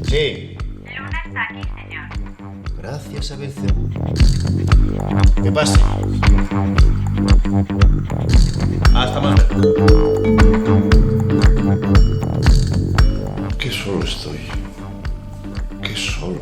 Sí. Luna está aquí, señor. Gracias, ABC. Que pase. Hasta más tarde. Qué solo estoy. Qué solo.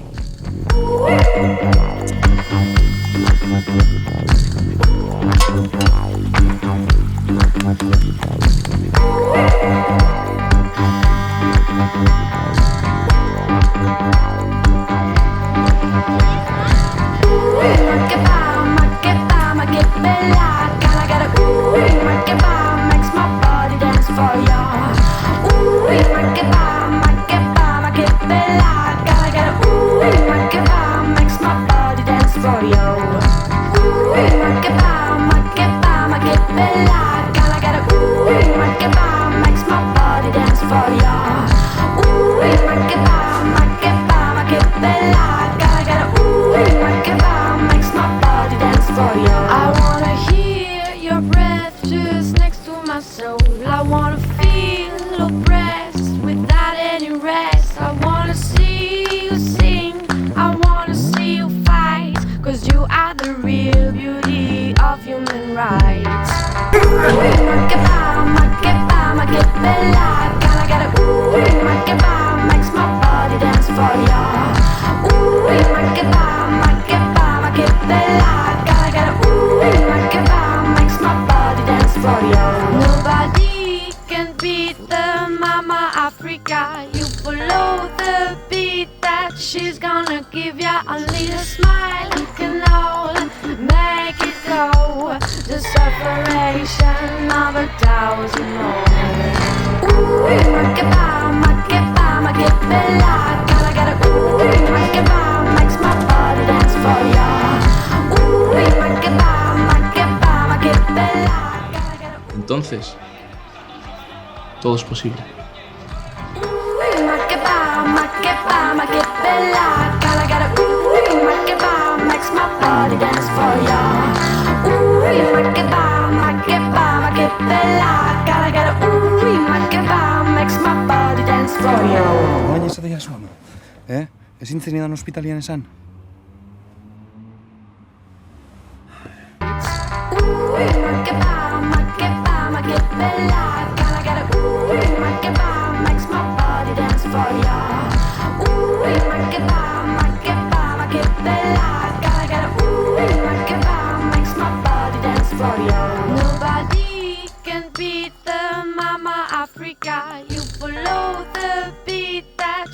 Entonces, todo es posible. Baina ez da jasua, Ezin zenidan ospitalian esan?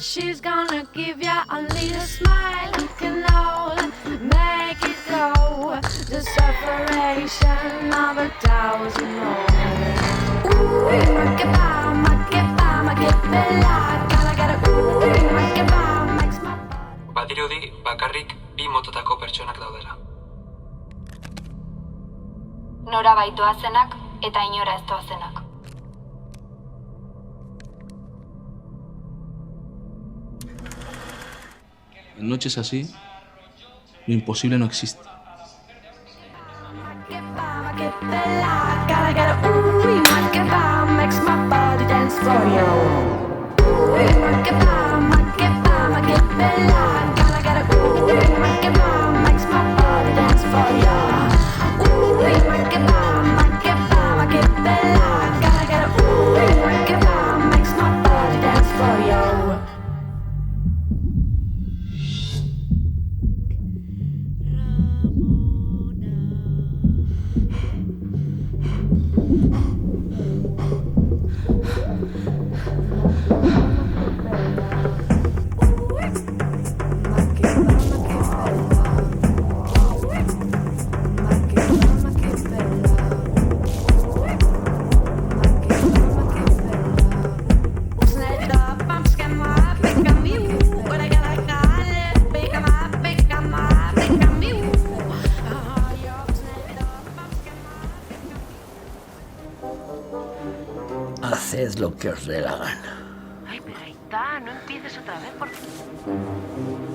She's gonna give ya only a smile. You can all make it go. The separation of 1,000 moments. Badirudi bakarrik bi mototako pertsonak daudela. Nora baitoazenak eta inora ez doazenak. En noches así, lo imposible no existe. Haced lo que os dé la gana. Ay, pero Aitá, no empieces otra vez, por favor.